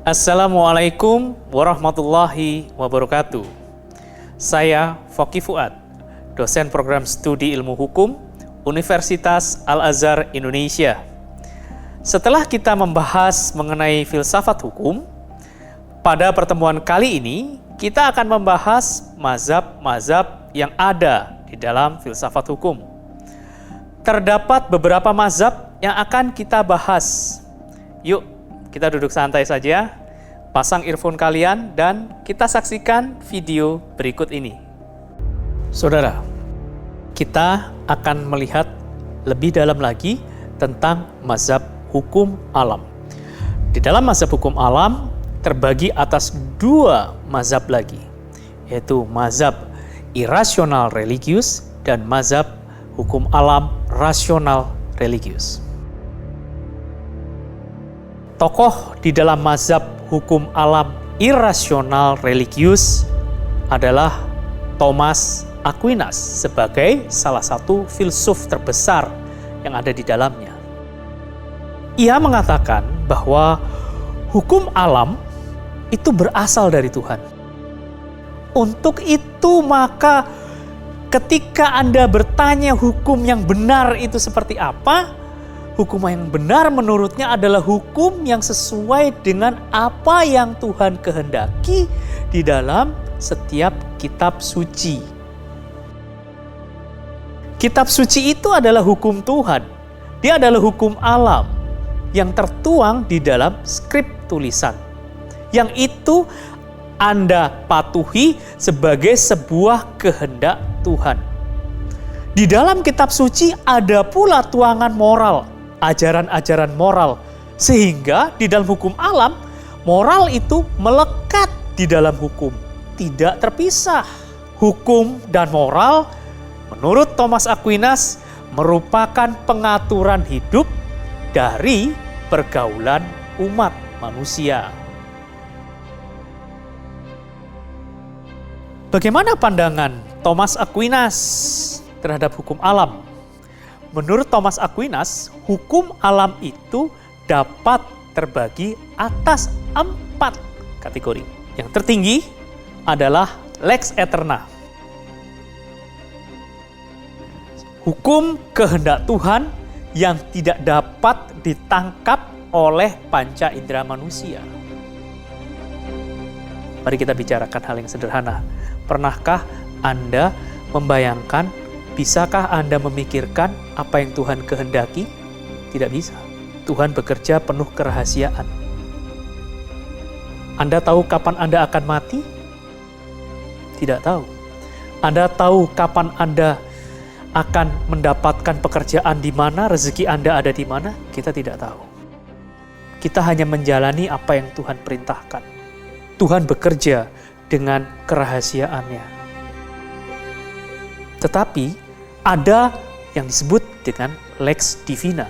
Assalamualaikum warahmatullahi wabarakatuh. Saya Foky Fuad, dosen program studi ilmu hukum Universitas Al-Azhar Indonesia. Setelah kita membahas mengenai filsafat hukum, pada pertemuan kali ini kita akan membahas mazhab-mazhab yang ada di dalam filsafat hukum. Terdapat beberapa mazhab yang akan kita bahas. Yuk, kita duduk santai saja, pasang earphone kalian, dan kita saksikan video berikut ini. Saudara, kita akan melihat lebih dalam lagi tentang mazhab hukum alam. Di dalam mazhab hukum alam terbagi atas dua mazhab lagi, yaitu mazhab irasional religius dan mazhab hukum alam rasional religius. Tokoh di dalam mazhab hukum alam irasional religius adalah Thomas Aquinas sebagai salah satu filsuf terbesar yang ada di dalamnya. Ia mengatakan bahwa hukum alam itu berasal dari Tuhan. Untuk itu maka ketika Anda bertanya hukum yang benar itu seperti apa, hukum yang benar menurutnya adalah hukum yang sesuai dengan apa yang Tuhan kehendaki di dalam setiap kitab suci. Kitab suci itu adalah hukum Tuhan. Dia adalah hukum alam yang tertuang di dalam skrip tulisan. Yang itu Anda patuhi sebagai sebuah kehendak Tuhan. Di dalam kitab suci ada pula tuangan moral, ajaran-ajaran moral, sehingga di dalam hukum alam, moral itu melekat di dalam hukum, tidak terpisah. Hukum dan moral, menurut Thomas Aquinas, merupakan pengaturan hidup dari pergaulan umat manusia. Bagaimana pandangan Thomas Aquinas terhadap hukum alam? Menurut Thomas Aquinas, hukum alam itu dapat terbagi atas 4 kategori. Yang tertinggi adalah lex aeterna. Hukum kehendak Tuhan yang tidak dapat ditangkap oleh panca indera manusia. Mari kita bicarakan hal yang sederhana. Pernahkah Anda membayangkan, bisakah Anda memikirkan apa yang Tuhan kehendaki? Tidak bisa. Tuhan bekerja penuh kerahasiaan. Anda tahu kapan Anda akan mati? Tidak tahu. Anda tahu kapan Anda akan mendapatkan pekerjaan di mana, rezeki Anda ada di mana? Kita tidak tahu. Kita hanya menjalani apa yang Tuhan perintahkan. Tuhan bekerja dengan kerahasiaannya. Tetapi ada yang disebut dengan lex divina.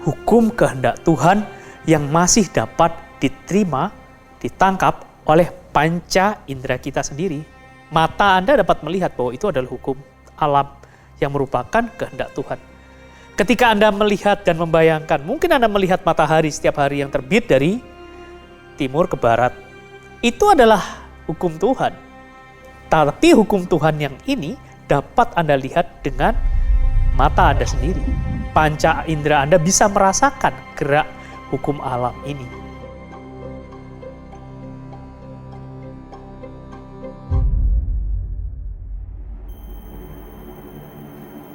Hukum kehendak Tuhan yang masih dapat diterima, ditangkap oleh panca indera kita sendiri. Mata Anda dapat melihat bahwa itu adalah hukum alam yang merupakan kehendak Tuhan. Ketika Anda melihat dan membayangkan, mungkin Anda melihat matahari setiap hari yang terbit dari timur ke barat. Itu adalah hukum Tuhan. Tapi hukum Tuhan yang ini dapat Anda lihat dengan mata Anda sendiri. Panca indera Anda bisa merasakan gerak hukum alam ini.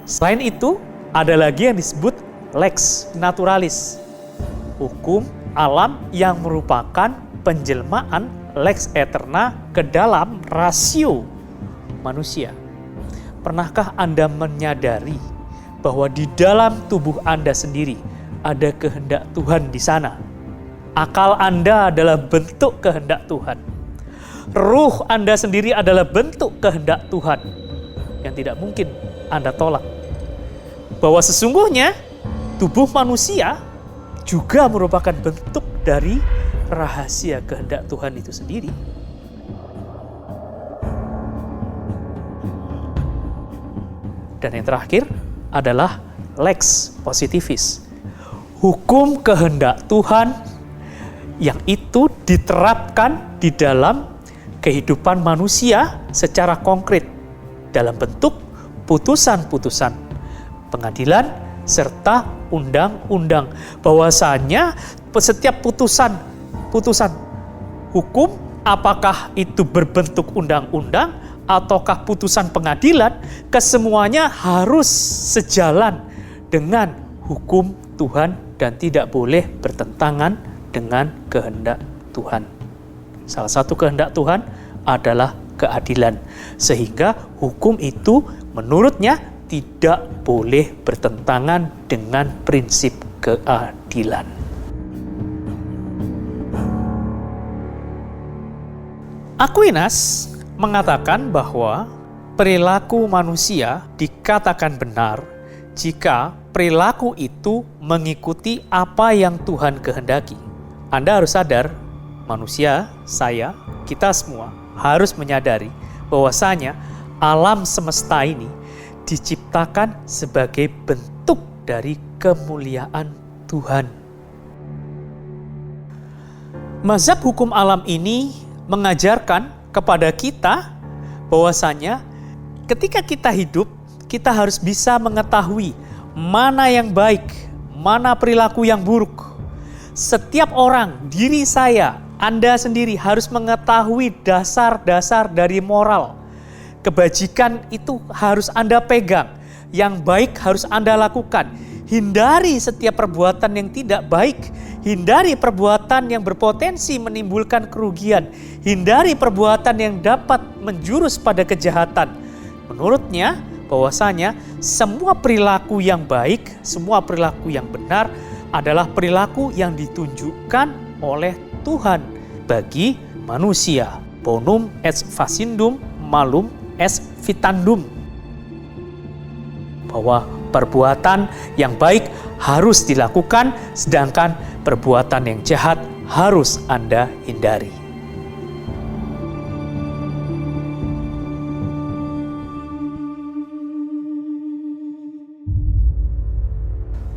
Selain itu, ada lagi yang disebut lex naturalis, hukum alam yang merupakan penjelmaan lex aeterna ke dalam rasio manusia. Pernahkah Anda menyadari bahwa di dalam tubuh Anda sendiri ada kehendak Tuhan di sana? Akal Anda adalah bentuk kehendak Tuhan. Ruh Anda sendiri adalah bentuk kehendak Tuhan yang tidak mungkin Anda tolak. Bahwa sesungguhnya tubuh manusia juga merupakan bentuk dari rahasia kehendak Tuhan itu sendiri. Dan yang terakhir adalah lex positivis, hukum kehendak Tuhan yang itu diterapkan di dalam kehidupan manusia secara konkret dalam bentuk putusan-putusan pengadilan serta undang-undang. Bahwasanya setiap putusan hukum, apakah itu berbentuk undang-undang ataukah putusan pengadilan, kesemuanya harus sejalan dengan hukum Tuhan dan tidak boleh bertentangan dengan kehendak Tuhan. Salah satu kehendak Tuhan adalah keadilan, sehingga hukum itu menurutnya tidak boleh bertentangan dengan prinsip keadilan. Aquinas mengatakan bahwa perilaku manusia dikatakan benar jika perilaku itu mengikuti apa yang Tuhan kehendaki. Anda harus sadar, manusia, saya, kita semua harus menyadari bahwasanya alam semesta ini diciptakan sebagai bentuk dari kemuliaan Tuhan. Mazhab hukum alam ini mengajarkan kepada kita bahwasanya ketika kita hidup, kita harus bisa mengetahui mana yang baik, mana perilaku yang buruk. Setiap orang, diri saya, Anda sendiri harus mengetahui dasar-dasar dari moral. Kebajikan itu harus Anda pegang, yang baik harus Anda lakukan. Hindari setiap perbuatan yang tidak baik, hindari perbuatan yang berpotensi menimbulkan kerugian, hindari perbuatan yang dapat menjurus pada kejahatan. Menurutnya, bahwasanya semua perilaku yang baik, semua perilaku yang benar adalah perilaku yang ditunjukkan oleh Tuhan bagi manusia. Bonum et facindum malum est vitandum. Bahwa perbuatan yang baik harus dilakukan, sedangkan perbuatan yang jahat harus Anda hindari.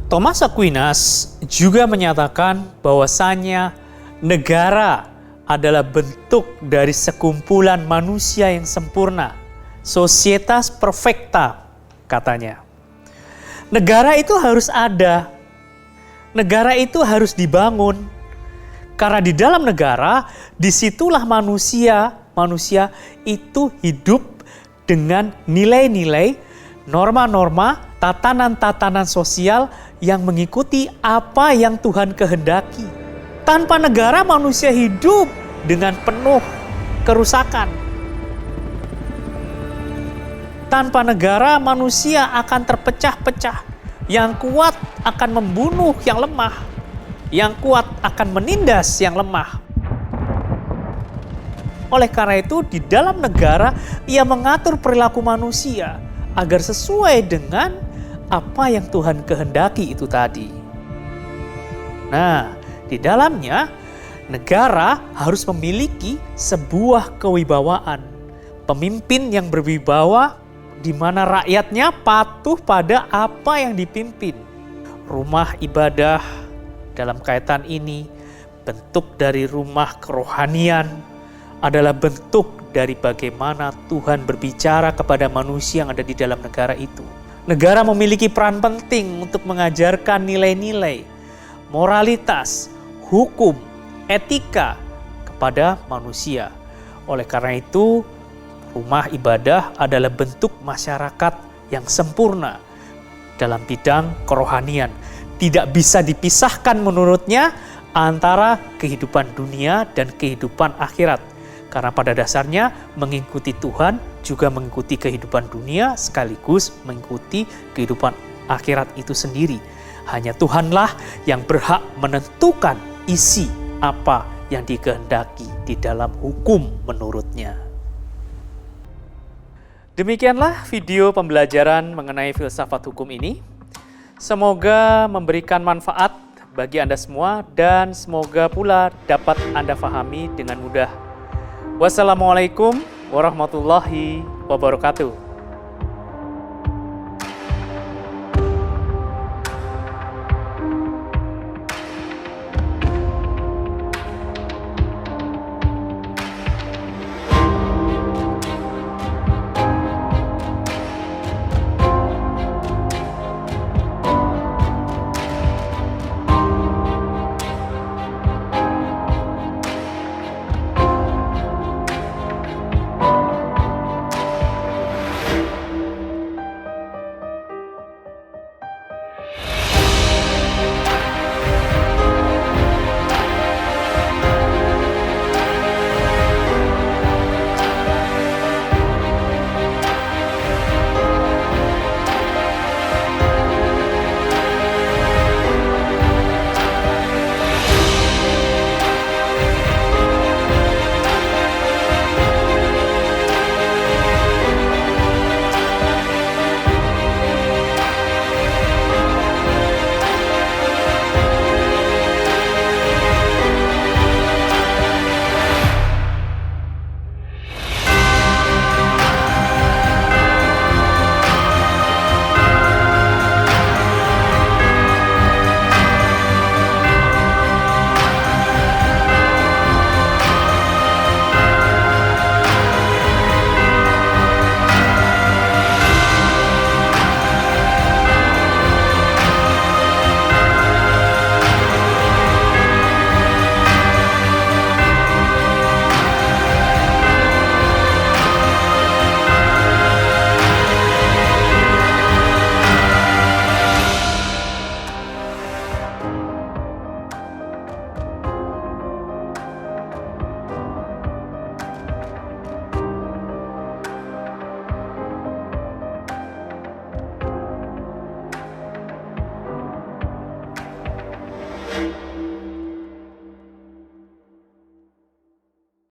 Thomas Aquinas juga menyatakan bahwasanya negara adalah bentuk dari sekumpulan manusia yang sempurna. Societas perfecta, katanya. Negara itu harus ada. Negara itu harus dibangun. Karena di dalam negara, disitulah manusia itu hidup dengan nilai-nilai, norma-norma, tatanan-tatanan sosial yang mengikuti apa yang Tuhan kehendaki. Tanpa negara, manusia hidup dengan penuh kerusakan. Tanpa negara, manusia akan terpecah-pecah. Yang kuat akan membunuh yang lemah. Yang kuat akan menindas yang lemah. Oleh karena itu, di dalam negara, ia mengatur perilaku manusia agar sesuai dengan apa yang Tuhan kehendaki itu tadi. Nah, di dalamnya, negara harus memiliki sebuah kewibawaan. Pemimpin yang berwibawa, di mana rakyatnya patuh pada apa yang dipimpin. Rumah ibadah dalam kaitan ini, bentuk dari rumah kerohanian, adalah bentuk dari bagaimana Tuhan berbicara kepada manusia yang ada di dalam negara itu. Negara memiliki peran penting untuk mengajarkan nilai-nilai, moralitas, hukum, etika kepada manusia. Oleh karena itu, rumah ibadah adalah bentuk masyarakat yang sempurna dalam bidang kerohanian. Tidak bisa dipisahkan menurutnya antara kehidupan dunia dan kehidupan akhirat. Karena pada dasarnya mengikuti Tuhan juga mengikuti kehidupan dunia sekaligus mengikuti kehidupan akhirat itu sendiri. Hanya Tuhanlah yang berhak menentukan isi apa yang dikehendaki di dalam hukum menurutnya. Demikianlah video pembelajaran mengenai filsafat hukum ini. Semoga memberikan manfaat bagi Anda semua dan semoga pula dapat Anda fahami dengan mudah. Wassalamualaikum warahmatullahi wabarakatuh.